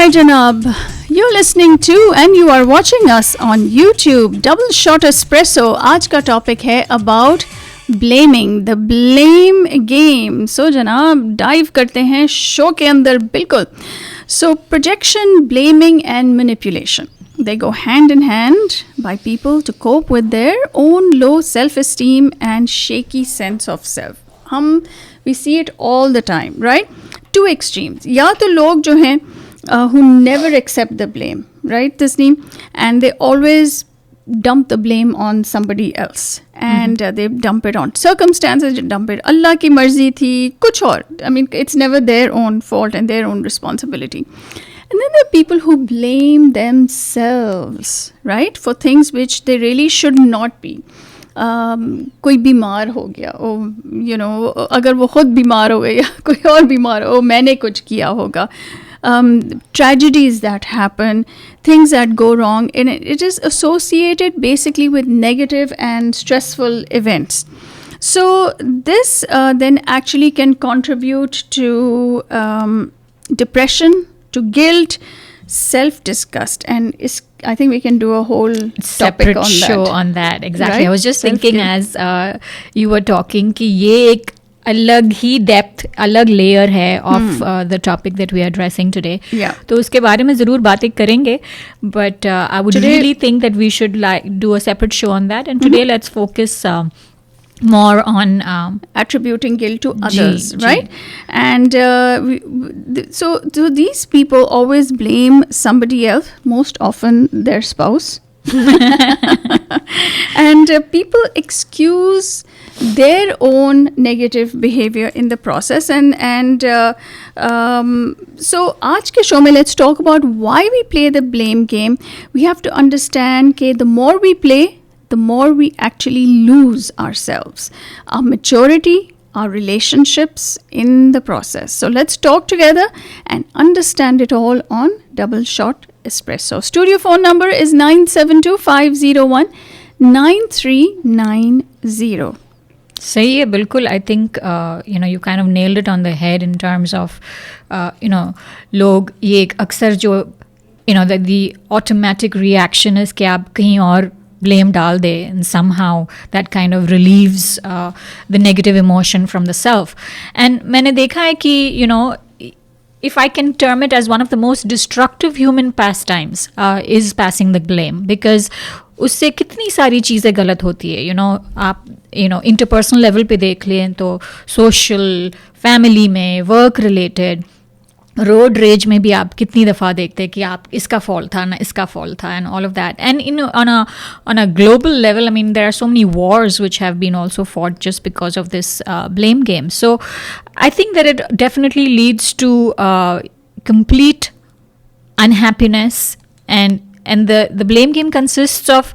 right, Janab. You're listening to and you are watching us on YouTube. Double Shot Espresso. आज का topic है about blaming, the blame game. So Janab, dive करते हैं show के अंदर बिल्कुल. So projection, blaming and manipulation. They go hand in hand by people to cope with their own low self-esteem and shaky sense of self. We see it all the time, right? Two extremes. या तो लोग जो हैं who never accept the blame, right, Tasneem? And they always dump the blame on somebody else. And they dump it on circumstances, dump it, Allah ki marzi thi, kuch aur. I mean, it's never their own fault and their own responsibility. And then there are people who blame themselves, right, for things which they really should not be. कोई बीमार हो गया, अगर वो खुद बीमार हो गए या कोई और बीमार हो, मैंने कुछ किया होगा. Tragedies that happen, things that go wrong, and it is associated basically with negative and stressful events. So this then actually can contribute to depression, to guilt, self-disgust, and I think we can do a whole separate topic on show that. on that. Exactly. Right? I was just thinking as you were talking कि ये एक अलग ही depth, अलग layer है of the topic that we are addressing today. Yeah. तो उसके बारे में ज़रूर बातें करेंगे. But I would really think that we should do a separate show on that. And today let's focus more on attributing guilt to others, right? And so these people always blame somebody else, most often their spouse. And people excuse their own negative behavior in the process. And so aaj ke show mein let's talk about why we play the blame game. We have to understand that the more we play, the more we actually lose ourselves, our maturity, our relationships in the process. So let's talk together and understand it all on Double Shot Espresso. Studio phone number is 972-501-9390. सही है बिल्कुल. I think you kind of nailed it on the head in terms of लोग ये अक्सर जो the automatic reaction is कि आप कहीं और blame डाल दे, and somehow that kind of relieves the negative emotion from the self. And मैंने देखा है कि if I can term it as one of the most destructive human pastimes is passing the blame, because उससे कितनी सारी चीज़ें गलत होती है. आप interpersonal level पे देख लें तो social, family में, work related, रोड रेज में भी आप कितनी दफ़ा देखते हैं कि आप इसका फॉल्ट था ना इसका फॉल्ट था, and all of that. And on a global level, I mean, there are so many wars which have been also fought just because of this blame game. So I think that it definitely leads to complete unhappiness, and the blame game consists of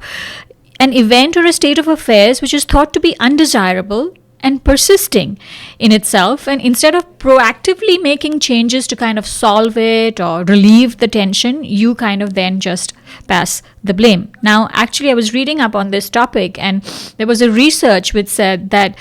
an event or a state of affairs which is thought to be undesirable and persisting in itself, and instead of proactively making changes to kind of solve it or relieve the tension, you kind of then just pass the blame. Now, actually, I was reading up on this topic, and there was a research which said that,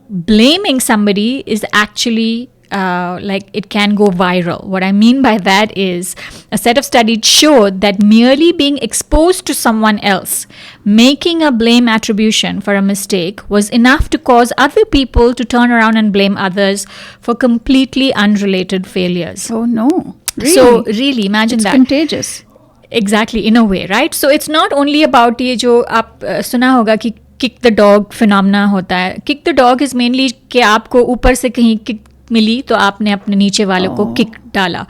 blaming somebody is actually it can go viral. What I mean by that is a set of studies showed that merely being exposed to someone else making a blame attribution for a mistake was enough to cause other people to turn around and blame others for completely unrelated failures. Oh no. Really? So really imagine it's that. It's contagious. Exactly, in a way, right? So it's not only about ये जो आप सुना होगा कि kick the dog phenomena होता है. Kick the dog is mainly कि आपको ऊपर से कहीं kick मिली तो आपने अपने नीचे वाले को किक डाला.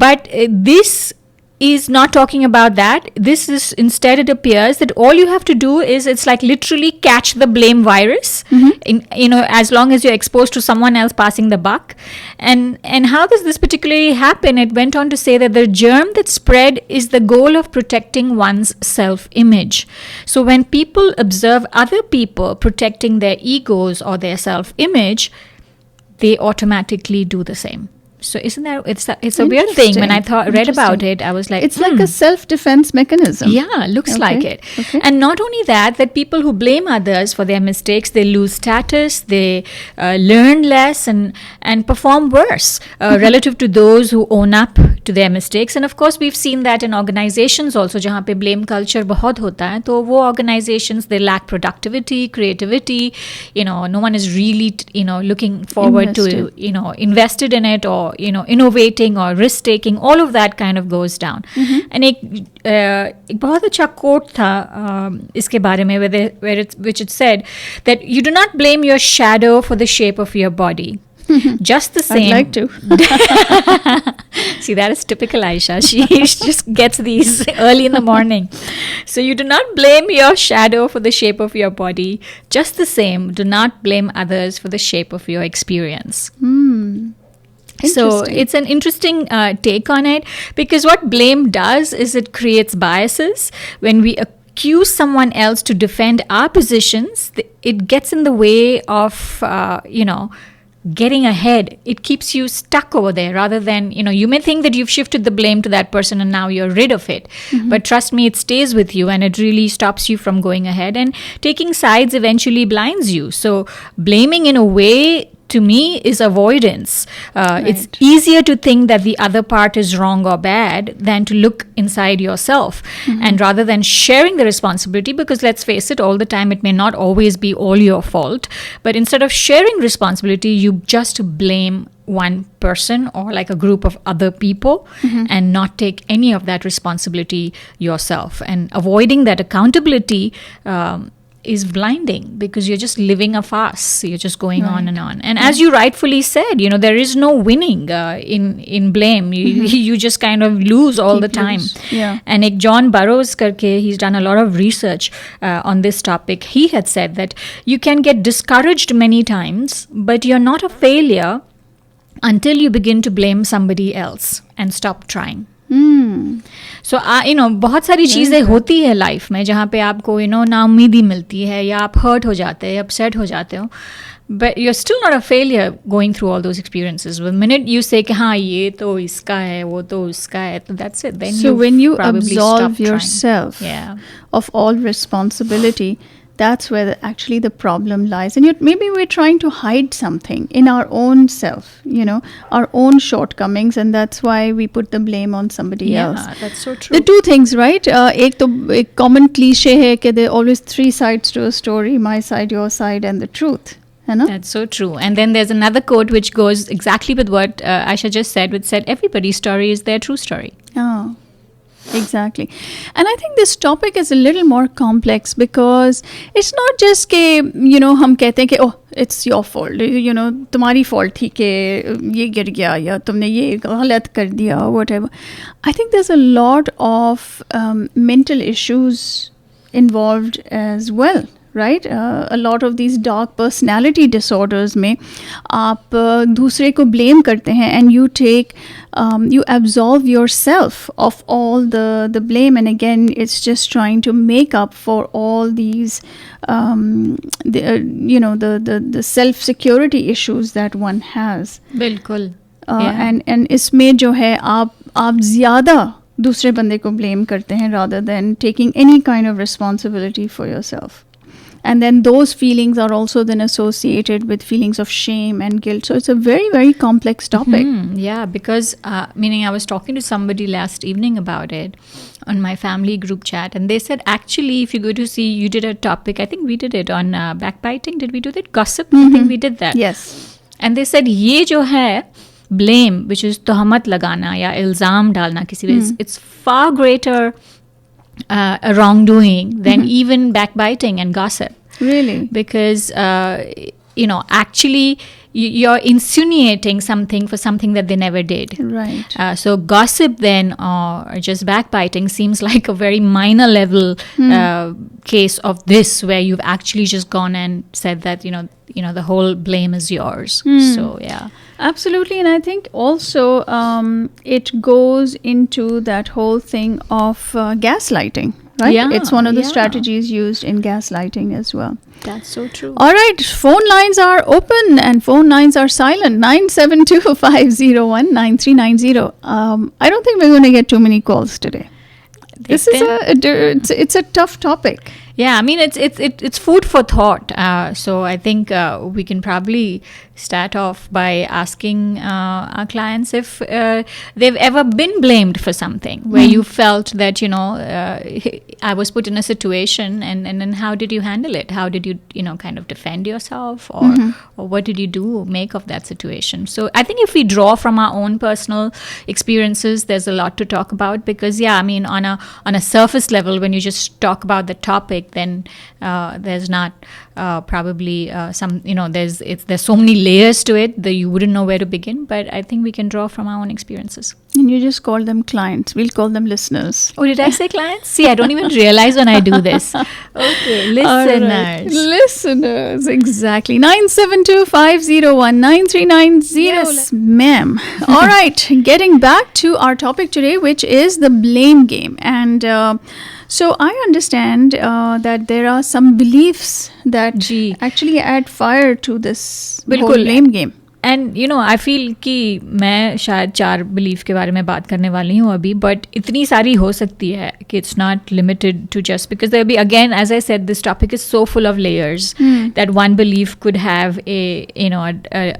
But this is not talking about that. This is, instead it appears that all you have to do is, it's like literally catch the blame virus, as long as you're exposed to someone else passing the buck. And how does this particularly happen? It went on to say that the germ that spread is the goal of protecting one's self-image. So when people observe other people protecting their egos or their self-image, they automatically do the same. So isn't that it's a weird thing? When I read about it, I was like, it's like a self-defense mechanism. Yeah, looks like it. And not only that people who blame others for their mistakes, they lose status, they learn less and perform worse relative to those who own up to their mistakes. And of course, we've seen that in organizations also, जहाँ पे blame culture बहुत होता है, तो वो organizations, they lack productivity, creativity. No one is really looking forward to invested in it, or innovating or risk taking. All of that kind of goes down. And एक बहुत अच्छा quote था इसके बारे में, which it said that you do not blame your shadow for the shape of your body. Just the same. I'd like to. See, that is typical Ayesha. She just gets these early in the morning. So you do not blame your shadow for the shape of your body. Just the same, do not blame others for the shape of your experience. So it's an interesting take on it, because what blame does is it creates biases. When we accuse someone else to defend our positions, it gets in the way of, getting ahead. It keeps you stuck over there, rather than, you may think that you've shifted the blame to that person and now you're rid of it. But trust me, it stays with you and it really stops you from going ahead. And taking sides eventually blinds you. So blaming, in a way, to me, is avoidance. It's easier to think that the other part is wrong or bad than to look inside yourself. And rather than sharing the responsibility, because let's face it, all the time it may not always be all your fault, but instead of sharing responsibility, you just blame one person or like a group of other people and not take any of that responsibility yourself. And avoiding that accountability is blinding, because you're just living a farce. You're just going on and on. And as you rightfully said, there is no winning in blame. You just kind of lose all the time. Yeah. And like John Burroughs karke, he's done a lot of research on this topic. He had said that you can get discouraged many times, but you're not a failure until you begin to blame somebody else and stop trying. सो बहुत सारी चीज़ें होती है life में जहाँ पे आपको नाउम्मीदी मिलती है, या आप हर्ट हो जाते हैं, अपसेट हो जाते हो, but you're still not a failure going through all those experiences. The minute you say कि हाँ ये तो इसका है, वो तो उसका है, तो that's it. Then so when you probably absolve yourself of all responsibility, that's where actually the problem lies. And maybe we're trying to hide something in our own self, our own shortcomings, and that's why we put the blame on somebody else. Yeah, that's so true. The two things, right? एक common cliche है कि there are always three sides to a story: my side, your side, and the truth. That's so true. And then there's another quote which goes exactly with what Ayesha just said, which said, everybody's story is their true story. Oh. Exactly. And I think this topic is a little more complex, because it's not just कि हम कहते हैं कि oh, it's your fault, तुम्हारी fault थी कि ये गिर गया या तुमने ये गलत कर दिया, whatever. I think there's a lot of mental issues involved as well. Right? A lot of these dark personality disorders में आप दूसरे को blame करते हैं, and you you absolve yourself of all the blame, and again it's just trying to make up for all these the self security issues that one has. बिल्कुल. And इसमें जो है आप ज़्यादा दूसरे बंदे को blame करते हैं rather than taking any kind of responsibility for yourself. And then those feelings are also then associated with feelings of shame and guilt. So it's a very, very complex topic. Yeah, because meaning I was talking to somebody last evening about it on my family group chat, and they said, actually, if you go to see, you did a topic, I think we did it on backbiting. Did we do that? Gossip? I think we did that. Yes. And they said, ये जो है blame, which is तोहमत लगाना या इल्ज़ाम डालना किसी पे, it's far greater a wrongdoing than even backbiting and gossip. Really? Because, actually you're insinuating something for something that they never did. Right. So gossip then, or just backbiting, seems like a very minor level case of this, where you've actually just gone and said that, the whole blame is yours. So, yeah. Absolutely. And I think also it goes into that whole thing of gaslighting, right? Yeah, It's one of the yeah. strategies used in gaslighting as well. That's so true. All right, phone lines are open and phone lines are silent. 972-501-9390. I don't think we're going to get too many calls today. This is it's a tough topic. Yeah, I mean it's food for thought. So I think we can probably start off by asking our clients if they've ever been blamed for something where you felt that I was put in a situation, and then how did you handle it? How did you kind of defend yourself, or what did you do make of that situation? So I think if we draw from our own personal experiences, there's a lot to talk about, because I mean on a surface level, when you just talk about the topic, then there's not probably some there's so many layers to it that you wouldn't know where to begin. But I think we can draw from our own experiences. And you just call them clients. We'll call them listeners. Oh, did I say clients? See, I don't even realize when I do this. Okay, listeners. Right. Listeners, exactly. 972-501-9390. Yes, ma'am. All right, getting back to our topic today, which is the blame game. And so I understand that there are some beliefs that actually add fire to this whole blame game. And I feel कि मैं शायद 4 belief के बारे में बात करने वाली हूँ अभी, बट इतनी सारी हो सकती है कि it's not limited to just because there be again as I said this topic is so full of layers that one belief could have a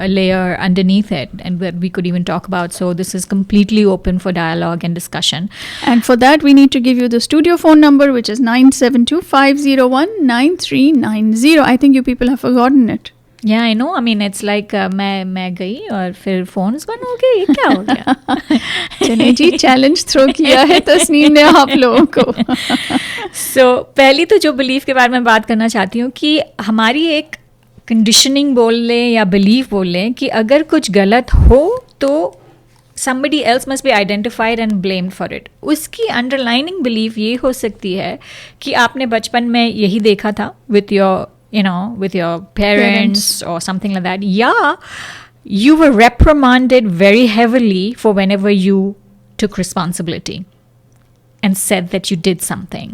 layer underneath it, and that we could even talk about. So this is completely open for dialogue and discussion. And for that we need to give you the studio phone number, which is 972-501-9390. I think you people have forgotten it. Yeah, I know. I mean, it's like मैं गई और फिर phones बंद हो गए. क्या हो गया? चने जी चैलेंज थ्रो किया है तस्नीम ने आप लोगों को. So पहली तो जो बिलीफ के बारे में बात करना चाहती हूँ कि हमारी एक कंडीशनिंग बोल लें या बिलीफ बोल लें कि अगर कुछ गलत हो तो somebody else must be identified and blamed for it. उसकी underlining belief ये हो सकती है कि आपने बचपन में यही देखा था with your parents or something like that. Yeah, you were reprimanded very heavily for whenever you took responsibility and said that you did something.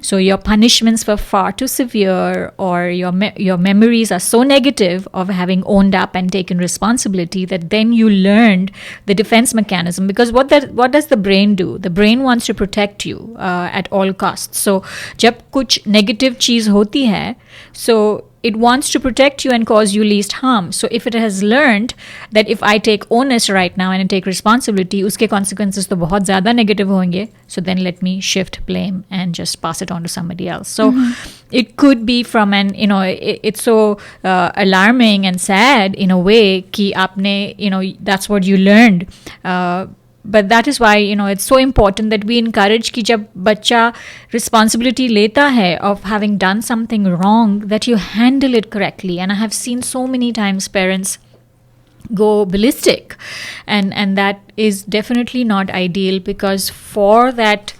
So your punishments were far too severe, or your memories are so negative of having owned up and taken responsibility that then you learned the defense mechanism. Because what does the brain do? The brain wants to protect you at all costs. So jab kuch negative cheez hoti hai, so it wants to protect you and cause you least harm. So if it has learned that if I take onus right now and I take responsibility, uske consequences to bahut zyada negative honge, so then let me shift blame and just pass it on to somebody else. So it could be from it's so alarming and sad in a way ki aapne, that's what you learned. But that is why it's so important that we encourage कि जब बच्चा responsibility लेता है of having done something wrong, that you handle it correctly. And I have seen so many times parents go ballistic, and that is definitely not ideal, because for that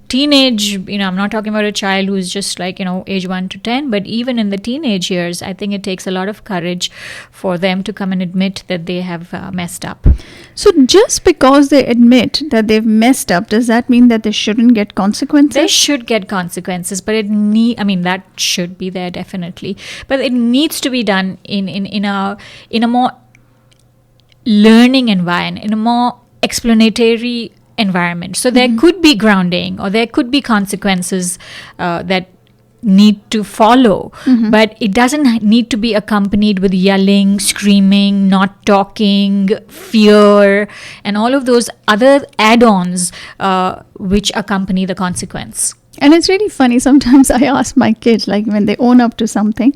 teenage, I'm not talking about a child who's just like age 1 to 10, but even in the teenage years, I think it takes a lot of courage for them to come and admit that they have messed up. So just because they admit that they've messed up, does that mean that they shouldn't get consequences? They should get consequences, but that should be there definitely, but it needs to be done in a more learning environment, in a more explanatory environment. So there could be grounding, or there could be consequences that need to follow, but it doesn't need to be accompanied with yelling, screaming, not talking, fear, and all of those other add-ons which accompany the consequence. And it's really funny, sometimes I ask my kids, like when they own up to something,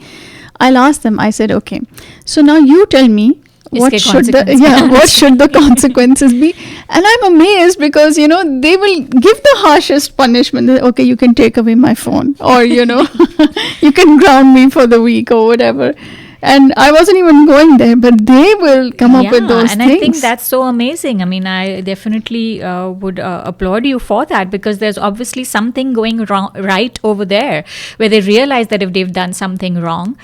I'll ask them, I said, okay, so now you tell me what should the consequences be? And I'm amazed because they will give the harshest punishment. Okay, you can take away my phone, or you can ground me for the week or whatever. And I wasn't even going there, but they will come up with those and things. I think that's so amazing. I mean, I definitely would applaud you for that, because there's obviously something going wrong right over there, where they realize that if they've done something wrong,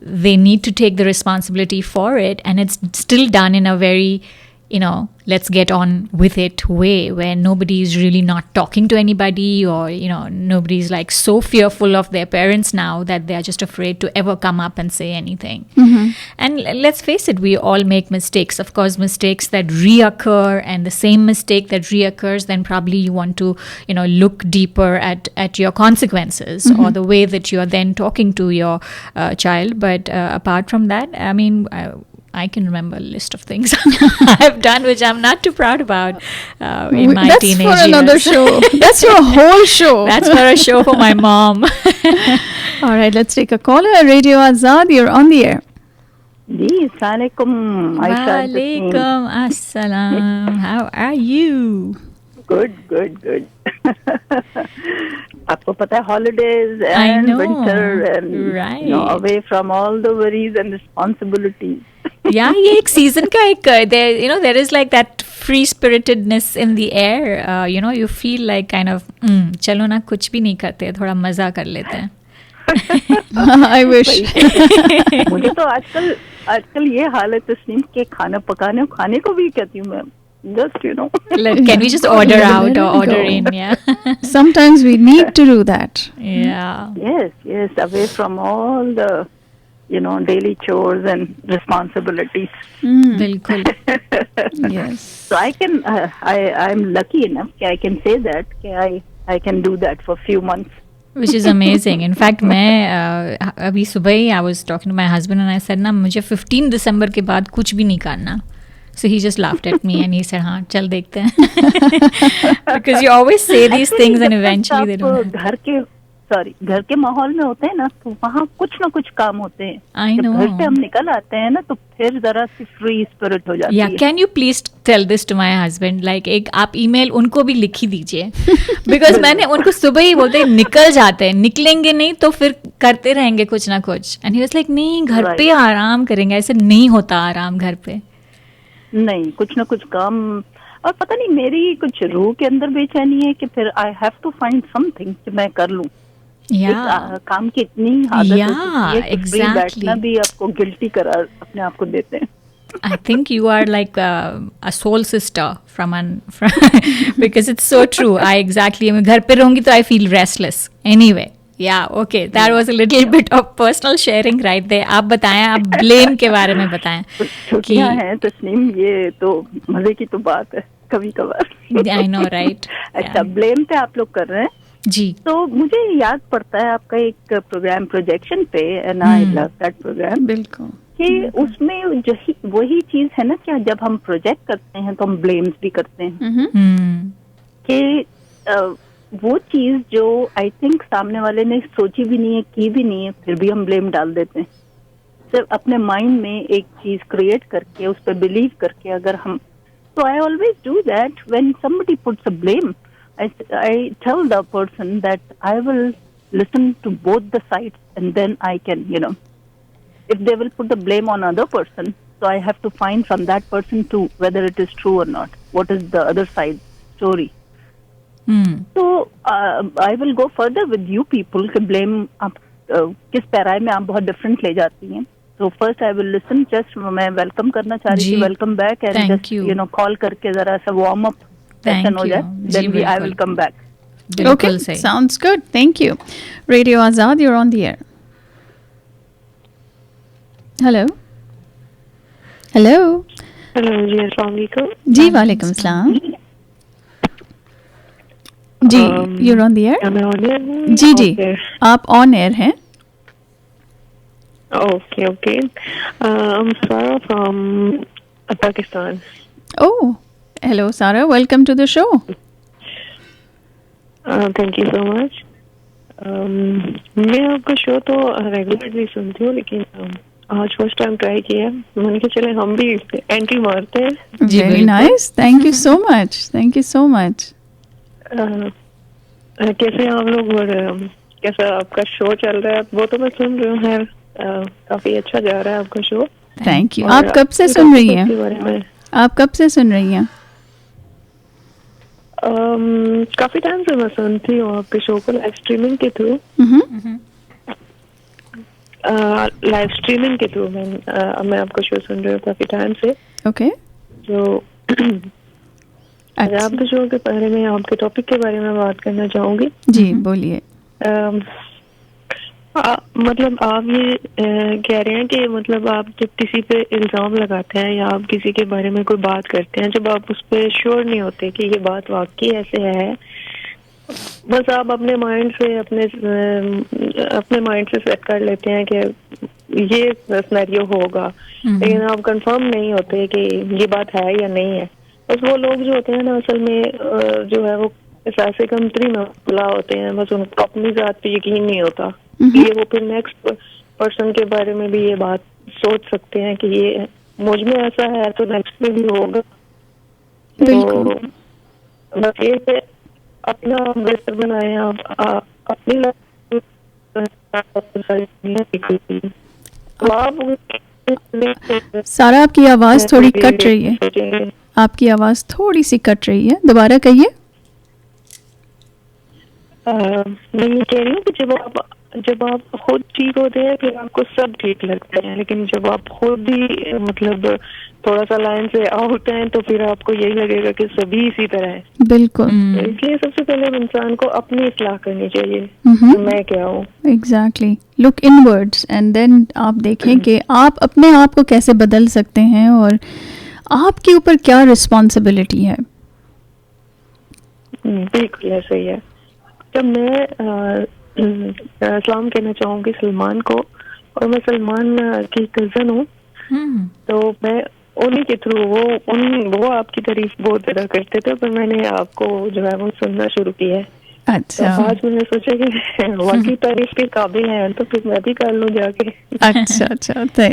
they need to take the responsibility for it, and it's still done in a very let's get on with it way, where nobody is really not talking to anybody, or nobody's like so fearful of their parents now that they are just afraid to ever come up and say anything. And let's face it, we all make mistakes, of course, mistakes that reoccur, and the same mistake that reoccurs, then probably you want to look deeper at your consequences, or the way that you are then talking to your child. But apart from that, I mean, I can remember a list of things I've done which I'm not too proud about in my That's teenage for another years. show. That's for a whole show. That's for a show for my mom. All right, let's take a caller. Radio Azad, you're on the air. जी अस्सलामुअलैकुम Ayesha Walaikum assalam. How are you? Good good good आपको पता है holidays I and know. winter and Right. away from all the worries and responsibilities. Yeah, ये एक season का एक there is like that free spiritedness in the air. You feel like kind of चलो ना कुछ भी नहीं करते, थोड़ा मजा कर लेते हैं. I wish. मुझे तो आजकल ये हाल है तस्नीम के खाने को भी कहती हूँ मैं just Can we just order out There or we order go. in? Yeah. Sometimes we need to do that. Yeah. yes away from all the daily chores and responsibilities. बिल्कुल. Yes. So I'm lucky enough that I can say that I can do that for a few months. Which is amazing. In fact, मैं अभी सुबह ही I was talking to my husband and I said ना मुझे 15 दिसंबर के बाद कुछ भी नहीं करना. So he just laughed at me and he said, हाँ चल देखते हैं. Because you always say these things and eventually they don't happen. घर के माहौल में होते हैं ना तो वहाँ कुछ ना कुछ काम होते हैं. I know. जब घर से हम निकल आते हैं ना तो फिर जरा सी फ्री स्पिरिट हो जाती Yeah, है. can you please tell this to my husband? Like एक आप email उनको भी लिख ही दीजिए. Because मैंने उनको सुबह ही बोलते निकल जाते हैं, निकलेंगे नहीं तो फिर करते रहेंगे कुछ ना कुछ. And he was like नहीं घर पे आराम करेंगे. ऐसे नहीं होता आराम घर पे. नहीं कुछ ना कुछ काम और पता नहीं मेरी कुछ रूह के अंदर बेचैनी है कि फिर I have to find something कि मैं कर लूं. Yeah. काम की इतनी आदत Yeah, है कि फ्री exactly. बैठना भी आपको गिल्टी करार अपने आप को देते हैं. I think you are like a soul sister from because it's so true. I exactly. मैं घर पे रहूँगी तो I feel restless. Anyway, yeah, okay. That was a little bit of personal sharing right there. आप बताएं, आप blame के बारे में बताएं. छुट्टियां हैं तस्नीम ये तो मजे की तो बात है कभी कभार. I know, right? अच्छा ब्लेम पे आप लोग कर रहे हैं. जी. तो मुझे याद पड़ता है आपका एक प्रोग्राम प्रोजेक्शन पे and I love that program बिल्कुल. कि उसमें वही चीज है ना कि जब हम प्रोजेक्ट करते हैं तो हम ब्लेम्स भी करते हैं कि वो चीज जो आई थिंक सामने वाले ने सोची भी नहीं है की भी नहीं है फिर भी हम ब्लेम डाल देते हैं. सिर्फ अपने माइंड में एक चीज क्रिएट करके उस पर बिलीव करके अगर हम तो I always do that when somebody puts a blame I tell the person that I will listen to both the sides and then I can, if they will put the blame on other person, so I have to find from that person too whether it is true or not. What is the other side story? So I will go further with you people कि blame आप किस पैराए में आप बहुत different ले जाती हैं. So first I will listen. Just मैं welcome करना चाह रही थी. Welcome back and Thank just you. call करके जरा सा warm up. Thank you. Then I will come back. Okay, sounds good. Thank you. Radio Azad, you're on the air. Hello. Hello. Hello जी अस्सलाम वालेकुम. जी वालेकुम सलाम. जी you're on the air. मैं ऑन एयर हूँ. जी जी आप on air हैं. Okay. I'm Sarah from Pakistan. Oh, hello Sarah. Welcome to the show. Thank you so much. मैं आपका शो तो रेगुलरली सुनती हूँ लेकिन आज फर्स्ट टाइम ट्राई किया. मैंने कहा चले हम भी एंट्री मारते हैं. Very nice. Thank you so much. Thank you so much. कैसे आप लोग कैसा आपका शो चल रहा है? वो तो मैं सुन रही हूँ. खैर काफी अच्छा जा रहा है आपका शो. Thank you. आप कब से सुन रही हैं? आप कब से सुन रही हैं? काफी टाइम से मैं सुनती हूँ आपके शो को लाइव स्ट्रीमिंग के थ्रू. लाइव स्ट्रीमिंग के थ्रू मैं आपका शो सुन रही हूँ काफी टाइम से. Okay. तो अच्छा आप शो के बारे में, आपके टॉपिक के बारे में बात करना चाहूंगी। जी बोलिए। मतलब आप ये कह रहे हैं कि मतलब आप जब किसी पे इल्जाम लगाते हैं या आप किसी के बारे में कोई बात करते हैं, जब आप उस पे श्योर नहीं होते कि ये बात वाकई ऐसे है, बस आप अपने माइंड से सेट कर लेते हैं कि ये सिनेरियो होगा, लेकिन आप कंफर्म नहीं होते कि ये बात है या नहीं है। बस वो लोग जो होते हैं ना, असल में जो है वो ऐसे कंट्री में खुला होते हैं, बस उनको अपनी जात पे यकीन नहीं होता, ये वो फिर नेक्स्ट पर्सन के बारे में भी ये बात सोच सकते हैं कि ये मुझ में ऐसा है तो नेक्स्ट में भी होगा। बिल्कुल। तो बस ये अपना बेहतर बनाए आप अपनी सारा आपकी आवाज़ थोड़ी कट रही है, आपकी आवाज़ थोड़ी सी कट रही है, दोबारा कहिए। मैं ये कह रही हूँ कि जब आप खुद ठीक होते हैं फिर आपको सब ठीक लगता है, लेकिन जब आप खुद ही मतलब थोड़ा सा लाइन से आउट हैं तो फिर आपको यही लगेगा कि सभी इसी तरह है। बिल्कुल। तो इसलिए सबसे पहले इंसान को अपनी इस्लाह करनी चाहिए कि मैं क्या हूँ। Exactly, look inwards and then आप देखें कि आप अपने आप को कैसे बदल सकते हैं और आपके ऊपर क्या रिस्पॉन्सिबिलिटी है। बिल्कुल ऐसा ही है। जब मैं सलाम कहना चाहूंगी सलमान को, और मैं सलमान की कजन हूँ, तो मैं उन्हीं के थ्रू वो आपकी तारीफ बहुत ज्यादा करते थे, तो मैंने आपको जो है वो सुनना शुरू किया है। अच्छा। तो आज मैंने सोचा कि वाकई तारीफ के काबिल हैं तो फिर मैं भी कर लूँ जाके। अच्छा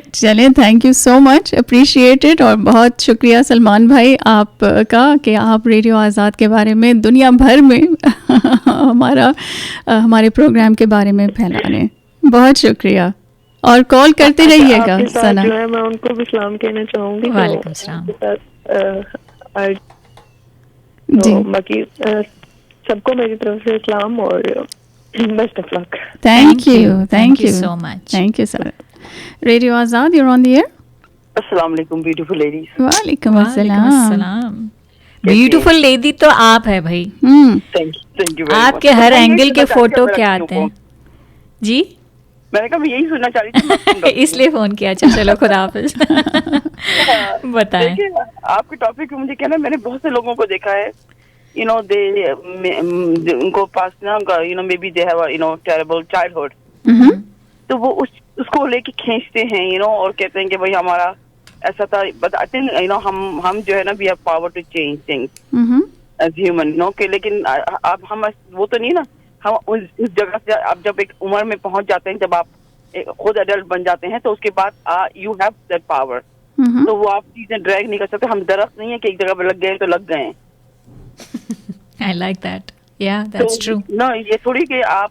चलिए, thank you so much, appreciated. और बहुत शुक्रिया सलमान भाई आपका कि आप रेडियो आज़ाद के बारे में दुनिया भर में हमारे प्रोग्राम के बारे में फैला रहे हैं। बहुत शुक्रिया और कॉल करते रहिएगा। सना जो है मैं उनको भी सलाम कहना चाहूंगी। वालेकुम सलाम। जी, बाकी सबको मेरी तरफ से सलाम और best of luck. Thank you so much. Thank you sir. Radio Azad, you're on the air। अस्सलाम वालेकुम ब्यूटीफुल लेडीज। वालेकुम अस्सलाम। ब्यूटीफुल लेडी तो आप है भाई। थैंक यू आपके हर एंगल के फोटो क्या आते हैं जी। मैंने कहा मैं यही सुनना चाह रही थी इसलिए फोन किया। अच्छा चलो, खुदा हाफिज। बताएं। देखिए आपके टॉपिक पे मुझे कहना, मैंने बहुत से लोगों को देखा है, दे उनको पास ना may be they have terrible childhood, तो वो उसको लेके खींचते हैं और कहते हैं कि भाई हमारा ऐसा था। बट आई थिंक हम जो है ना, we have power to change things as human के, लेकिन अब हम वो तो नहीं ना, हम उस जगह से आप जब एक उम्र में पहुंच जाते हैं, जब आप खुद एडल्ट बन जाते हैं, तो उसके बाद यू हैव दैट पावर, तो वो आप चीजें ड्रैग नहीं कर सकते। हम दरख्त नहीं है कि एक जगह पे लग गए तो लग गए। I like that. Yeah, that's true. ना ये थोड़ी कि आप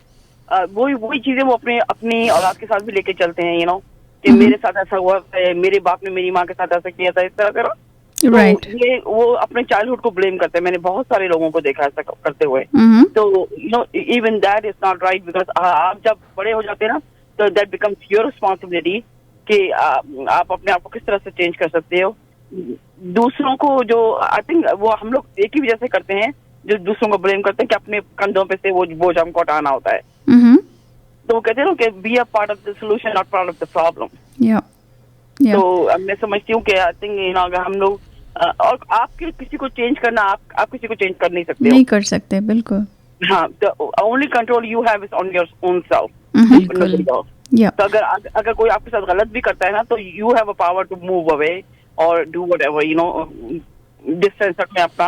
वही चीजें वो अपनी औलाद के साथ भी लेके चलते हैं, कि मेरे साथ ऐसा हुआ, मेरे बाप ने मेरी माँ के साथ ऐसा किया था, इस तरह करो। Right. तो ये वो अपने चाइल्डहुड को ब्लेम करते हैं। मैंने बहुत सारे लोगों को देखा ऐसा करते हुए। तो even that is not right, because आप जब बड़े हो जाते हैं ना, तो दैट बिकम्स योर रिस्पॉन्सिबिलिटी कि आप अपने आप को किस तरह से चेंज कर सकते हो। दूसरों को जो आई थिंक वो हम लोग एक ही वजह से करते हैं, जो दूसरों को ब्लेम करते हैं कि अपने कंधों पे से वो बोझ हमको हटाना होता है। तो वो कहते हैं ना कि be a part of the solution, not part of the problem. तो मैं समझती हूँ कि आई थिंक अगर हम लोग और आप किसी को चेंज करना, आप किसी को चेंज कर नहीं सकते, नहीं कर सकते, बिल्कुल। हाँ, the only control you have is on your own self. तो अगर कोई आपके साथ गलत भी करता है ना, तो you have a power to move away और डू व्हाटएवर, डिस्टेंस रखने अपना।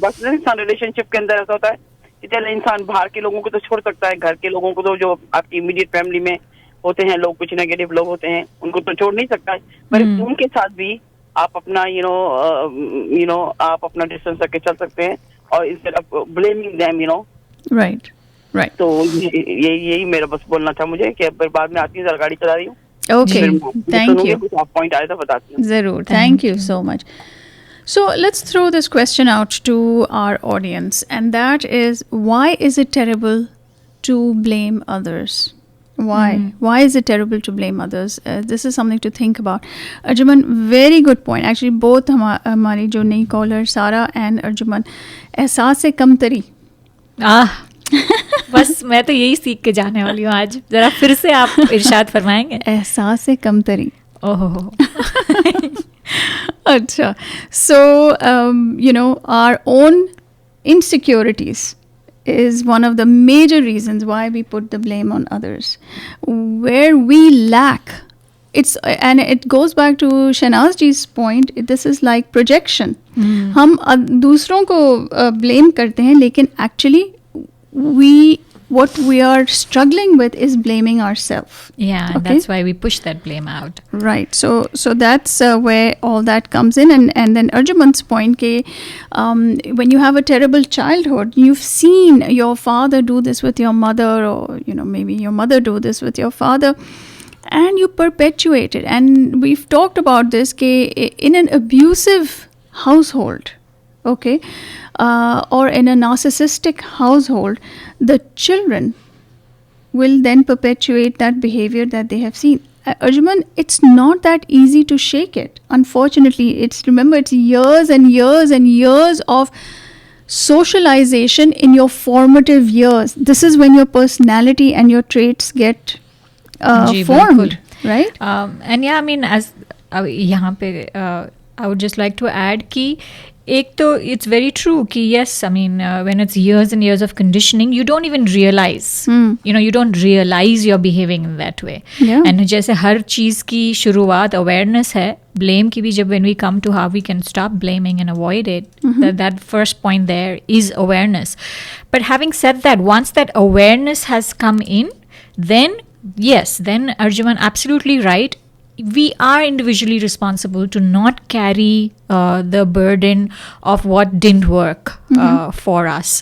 बस इंसान रिलेशनशिप के अंदर ऐसा होता है कि चले इंसान बाहर के लोगों को तो छोड़ सकता है, घर के लोगों को तो जो आपकी इमीडिएट फैमिली में होते हैं लोग, कुछ नेगेटिव लोग होते हैं, उनको तो छोड़ नहीं सकता है, पर उनके साथ भी आप अपना आप अपना डिस्टेंस रख के चल सकते हैं, और instead of blaming them right. तो यही मेरा बस बोलना था मुझे, कि बाद में आती है गाड़ी चला रही हूँ। Okay, thank you. कुछ आप पॉइंट आया था बताती हूँ। जरूर, thank you so much. So let's throw this question out to our audience, and that is, why is it terrible to blame others? Why? Why is it terrible to blame others? This is something to think about. Arjuman, very good point. Actually, both हमारी जो नई caller Sara and Arjuman, एहसास से कमतरी. बस मैं तो यही सीख के जाने वाली हूँ आज. जरा फिर से आप इरशाद फरमाएंगे. एहसास से कमतरी. ओहो. अच्छा. So, our own insecurities is one of the major reasons why we put the blame on others. Where we lack, and it goes back to Shahnaz ji's point, this is like projection. हम दूसरों को blame करते हैं, लेकिन actually what we are struggling with is blaming ourselves. Yeah, okay? That's why we push that blame out. Right. So that's where all that comes in. And then Arjuman's point, when you have a terrible childhood, you've seen your father do this with your mother, or maybe your mother do this with your father, and you perpetuate it. And we've talked about this, in an abusive household, okay, or in a narcissistic household, the children will then perpetuate that behavior that they have seen. Arjuman, it's not that easy to shake it. Unfortunately, it's years and years and years of socialization in your formative years. This is when your personality and your traits get formed, right? And yeah, I mean, as यहाँ पे I would just like to add कि एक तो it's very true कि yes, I mean, when it's years and years of conditioning, you don't even realize, you don't realize you're behaving in that way. Yeah. And जैसे हर चीज़ की शुरुआत awareness है, blame की भी जब when we come to how we can stop blaming and avoid it, that first point there is awareness. But having said that, once that awareness has come in, then yes, then Arjuman, absolutely right. We are individually responsible to not carry the burden of what didn't work for us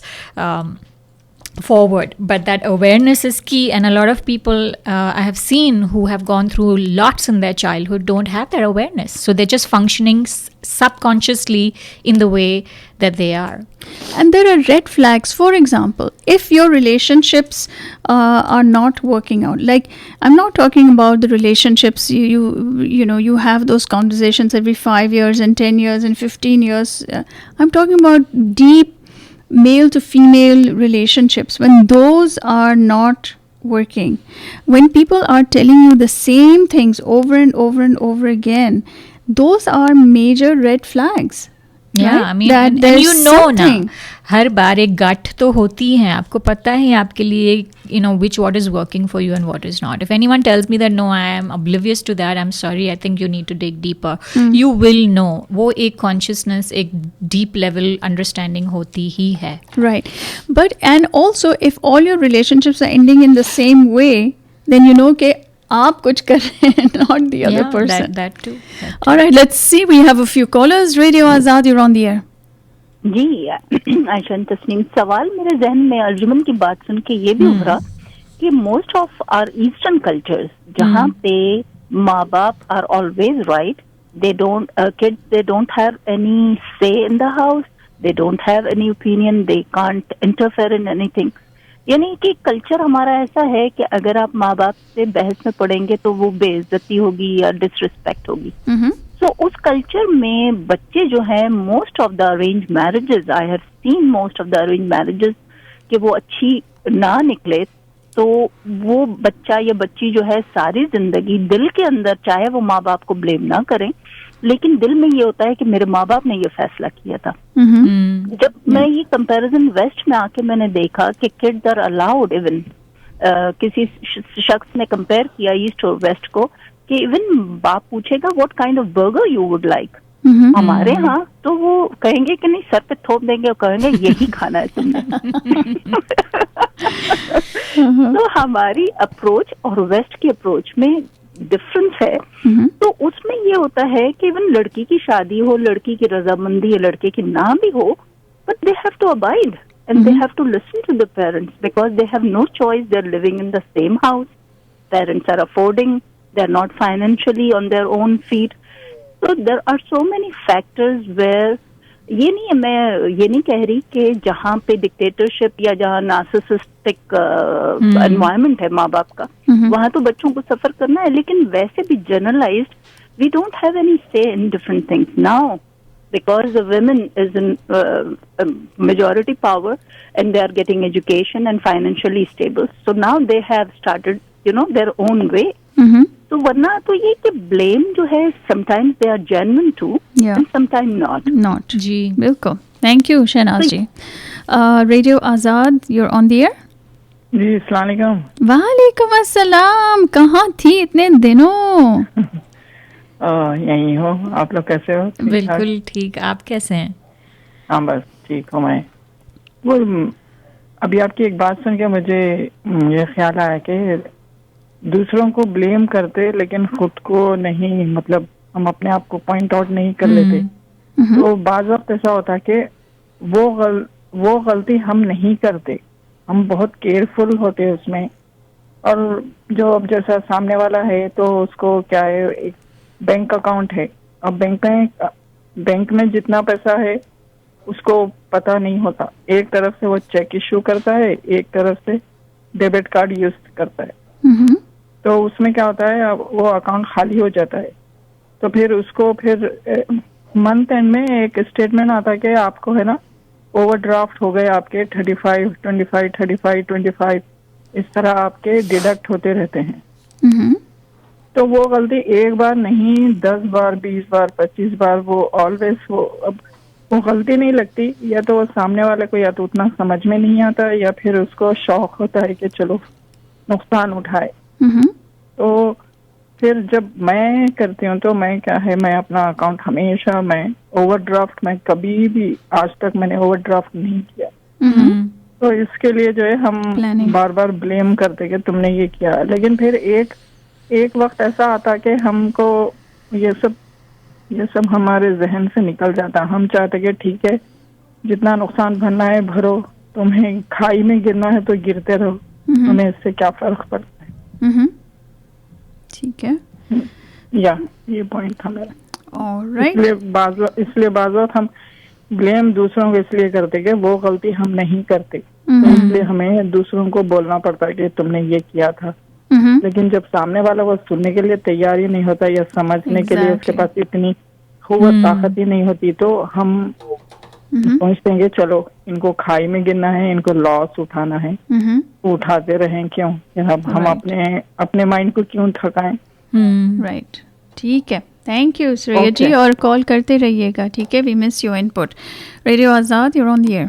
forward. But that awareness is key, and a lot of people I have seen who have gone through lots in their childhood don't have that awareness. So they're just functioning subconsciously in the way that they are. And there are red flags. For example, if your relationships are not working out, like I'm not talking about the relationships you have those conversations every 5 years and 10 years and 15 years. I'm talking about deep male to female relationships. When those are not working, when people are telling you the same things over and over and over again, those are major red flags. Yeah, right? I mean, that and you know something. ना, हर बार एक गट तो होती है, आपको पता है आपके लिए what is working for you and what is not. If anyone tells me that no, I am oblivious to that, I'm sorry, I think you need to dig deeper. You will know. वो एक consciousness, एक deep level understanding होती ही है. Right. But and also, if all your relationships are ending in the same way, then you know कि आप कुछ कर रहे हैं, not the other person. That too. All right, let's see. We have a few callers. Radio Azad, you're on the air. जी Ayesha and Tasneem, सवाल मेरे जहन में अर्जुमन की बात सुन के ये भी उभरा कि most of our eastern cultures जहाँ पे माँ बाप are always right, they don't have any say in the house, they don't have any opinion, they can't interfere in anything. यानी कि कल्चर हमारा ऐसा है कि अगर आप माँ बाप से बहस में पड़ेंगे तो वो बेइज्जती होगी या डिसरिस्पेक्ट होगी. सो उस कल्चर में बच्चे जो हैं, most of the arrange marriages, I have seen most of the arrange marriages कि वो अच्छी ना निकले तो वो बच्चा या बच्ची जो है सारी जिंदगी दिल के अंदर, चाहे वो माँ बाप को ब्लेम ना करें, लेकिन दिल में ये होता है कि मेरे माँ बाप ने ये फैसला किया था. जब मैं ये कंपैरिजन वेस्ट में आके मैंने देखा कि किड्स आर अलाउड, इवन किसी शख्स ने कंपेयर किया ईस्ट और वेस्ट को कि इवन बाप पूछेगा what kind of burger you would like, हमारे यहाँ तो वो कहेंगे कि नहीं, सर पे थोप देंगे और कहेंगे यही खाना है तुमने. तो हमारी अप्रोच और वेस्ट की अप्रोच में डिफरेंस है. तो उसमें ये होता है कि इवन लड़की की शादी हो, लड़की की रजामंदी या लड़के की ना भी हो, but they have to abide and they have to listen to the parents because they have no choice. They're living in the same house. Parents are affording. They're not financially on their own feet. So there are so many factors where ये नहीं है, मैं ये नहीं कह रही कि जहाँ पे डिक्टेटरशिप या जहाँ नार्सिसिस्टिक एनवायरनमेंट है माँ बाप का, वहाँ तो बच्चों को सफर करना है, लेकिन वैसे भी generalised we don't have any say in different things now because the women is in majority power and they are getting education and financially stable, so now they have started their own way. तो वरना तो ये कि blame जो है sometimes they are genuine too, and sometimes not. जी बिल्कुल. Thank you Shehnaaz ji. Radio Azad, you're on the air. जी अस्सलाम वालेकुम. वालेकुम अस्सलाम. कहाँ थी इतने दिनों? यही हो. आप लोग कैसे हो? बिल्कुल ठीक. आप कैसे हैं? हाँ बस ठीक हूँ मैं. वो अभी आपकी एक बात सुन के मुझे ये ख्याल आया कि दूसरों को ब्लेम करते लेकिन खुद को नहीं, मतलब हम अपने आप को पॉइंट आउट नहीं कर लेते. तो बाज़ वक्त ऐसा होता है कि वो गलती हम नहीं करते, हम बहुत केयरफुल होते हैं उसमें. और जो अब जैसा सामने वाला है तो उसको क्या है, एक बैंक अकाउंट है. अब बैंक में जितना पैसा है उसको पता नहीं होता. एक तरफ से वो चेक इश्यू करता है, एक तरफ से डेबिट कार्ड यूज करता है. तो उसमें क्या होता है, वो अकाउंट खाली हो जाता है. तो फिर उसको मंथ एंड में एक स्टेटमेंट आता है कि आपको है ना ओवरड्राफ्ट हो गए आपके 35, 25, 35, 25, इस तरह आपके डिडक्ट होते रहते हैं. तो वो गलती एक बार नहीं, 10 बार, 20 बार, 25 बार, वो ऑलवेज वो गलती नहीं लगती. या तो वो सामने वाले को या तो उतना समझ में नहीं आता, या फिर उसको शौक होता है कि चलो नुकसान उठाए. तो फिर जब मैं करती हूँ तो मैं क्या है, मैं अपना अकाउंट हमेशा मैं ओवरड्राफ्ट, मैं कभी भी आज तक मैंने ओवरड्राफ्ट नहीं किया. तो इसके लिए जो है हम बार बार ब्लेम करते कि तुमने ये किया. लेकिन फिर एक वक्त ऐसा आता कि हमको ये सब हमारे जहन से निकल जाता. हम चाहते कि ठीक है, जितना नुकसान भरना है भरो, तुम्हें खाई में गिरना है तो गिरते रहो, तुम्हें इससे क्या फर्क पड़ता है. ठीक है. या ये पॉइंट था मेरा. ऑलराइट. इसलिए बाज़ वक्त हम ब्लेम दूसरों को इसलिए करते कि वो गलती हम नहीं करते, तो इसलिए हमें दूसरों को बोलना पड़ता है कि तुमने ये किया था. लेकिन जब सामने वाला वो सुनने के लिए तैयार ही नहीं होता या समझने के लिए उसके पास इतनी कुव्वत ताकत ही नहीं होती, तो हम सोचते हैं कि चलो इनको खाई में गिरना है, इनको लॉस उठाना है, उठाते रहें. क्यों हम अपने माइंड को क्यों थकाएं. राइट. ठीक है. थैंक यू श्रेया जी, और कॉल करते रहिएगा. ठीक है. We miss your input. Radio Azad, you're on the air.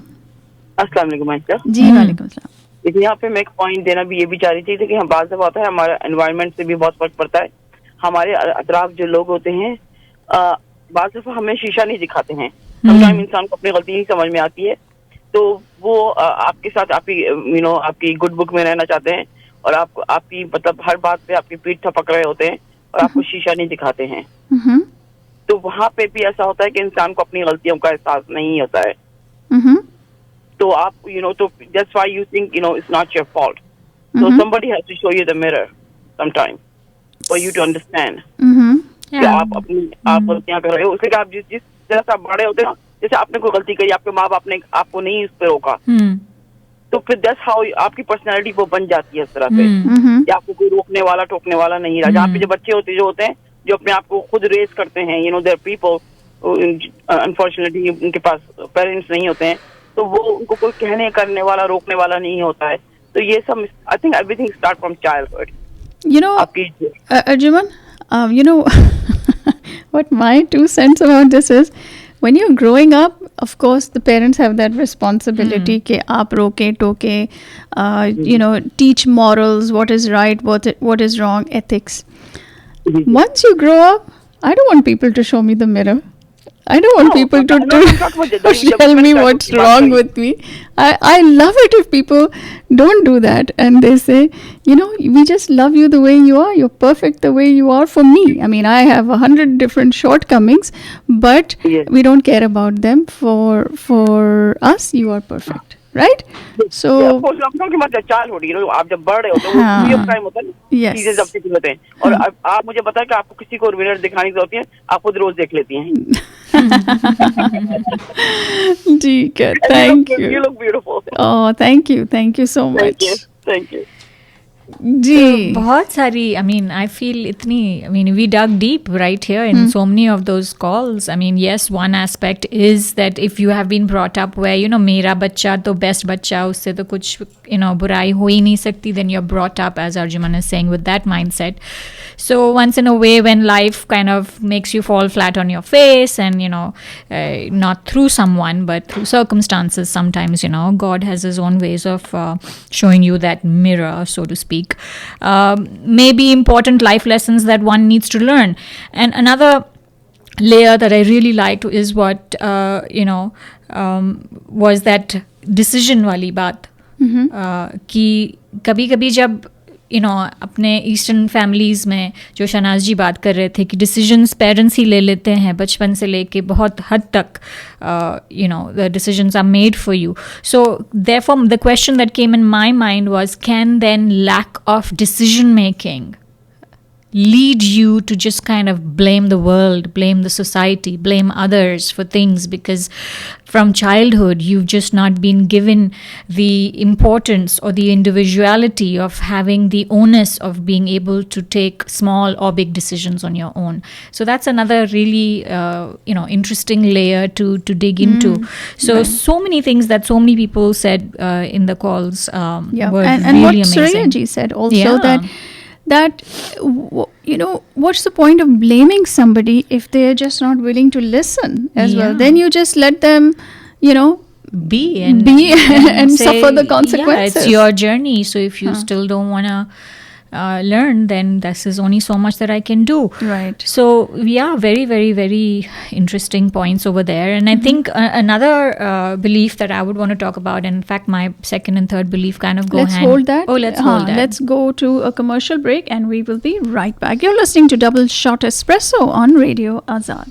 अस्सलाम वालेकुम आयशा जी. वालेकुम सलाम. लेकिन यहाँ पे मैं एक पॉइंट देना भी ये भी चाह रही थी कि हम बात होता है हमारा एनवायरनमेंट से भी बहुत फर्क पड़ता है. हमारे अतराफ जो लोग होते हैं बात दफा हमें शीशा नहीं दिखाते हैं. समटाइम इंसान को अपनी गलती नहीं समझ में आती है, तो वो आपके साथ आपकी गुड बुक में रहना चाहते हैं और आपकी मतलब हर बात पे आपकी पीठ थपक रहे होते हैं और आपको शीशा नहीं दिखाते हैं. तो वहाँ पे भी ऐसा होता है कि इंसान को अपनी गलतियों का एहसास नहीं होता है. तो आप तो that's why you think it's not your fault. So somebody has to show you the mirror sometime for you to understand. कि आप गलतियां कर रहे हो. उससे आप जिस जैसा आप बड़े होते हैं, जैसे आपने कोई गलती करी, आपके माँ बाप ने आपको नहीं उस पर रोका, तो फिर that's how आपकी पर्सनैलिटी वो बन जाती है इस तरह से कि आपको कोई रोकने वाला टोकने वाला नहीं रहा. जहाँ पे जो बच्चे होते हैं जो अपने आप को खुद रेस करते हैं, there are people unfortunately उनके पास पेरेंट्स नहीं होते हैं, तो वो उनको कोई कहने करने वाला रोकने वाला नहीं होता है. तो ये सब I think everything start from childhood. Arjuman, what my 2 cents about this is, when you're growing up, of course the parents have that responsibility कि आप रोके टोके, teach morals, what is right, what is wrong, ethics. Once you grow up, I don't want people to show me the mirror. I don't want people to tell me what's wrong with me. I love it if people don't do that and they say, we just love you the way you are. You're perfect the way you are for me. I mean, I have 100 different shortcomings, but we don't care about them. For us, you are perfect, right? So lockdown के बाद childhood, you know, आप जब बढ़ रहे होते हो, हाँ, वो टाइम होता है, yes. चीजें जब सीख होते हैं, और आप मुझे बताएं कि आपको किसी को मिरर दिखाने की जरूरत है, आप खुद रोज देख लेती हैं. ठीक है, thank you. You look beautiful. Oh, thank you so much. Thank you. जी, बहुत सारी, I mean, I feel इतनी, I mean, we dug deep right here in so many of those calls. I mean, yes, one aspect is that if you have been brought up where, you know, मेरा बच्चा तो best बच्चा, उससे तो कुछ, you know, बुराई हो ही नहीं सकती, then you're brought up, as Arjuman is saying, with that mindset. So once in a way, when life kind of makes you fall flat on your face and, you know, not through someone, but through circumstances, sometimes, you know, God has his own ways of showing you that mirror, so to speak. Maybe important life lessons that one needs to learn. And another layer that I really liked is what, you know, was that decision wali baat. कि कभी-कभी जब, you know, अपने eastern families में जो शनाज जी बात कर रहे थे कि डिसीजंस पेरेंट्स ही ले लेते हैं बचपन से लेके बहुत हद तक, you know, the decisions are made for you. So therefore the question that came in my mind was, can then lack of decision making lead you to just kind of blame the world, blame the society, blame others for things, because from childhood you've just not been given the importance or the individuality of having the onus of being able to take small or big decisions on your own. So that's another really you know, interesting layer to dig into. So so many things that so many people said in the calls were and really what amazing. Surya ji said also, Yeah. that you know, what's the point of blaming somebody if they're just not willing to listen as well? Yeah. Then you just let them, you know, be and say, suffer the consequences. Yeah, it's your journey. So if you still don't want to learn, then this is only so much that I can do. Right. So yeah, very, very, very interesting points over there. And I think another belief that I would want to talk about, and in fact my second and third belief kind of go Let's hand. hold that. Oh, let's hold that. Let's go to a commercial break and we will be right back. You're listening to Double Shot Espresso on Radio Azad.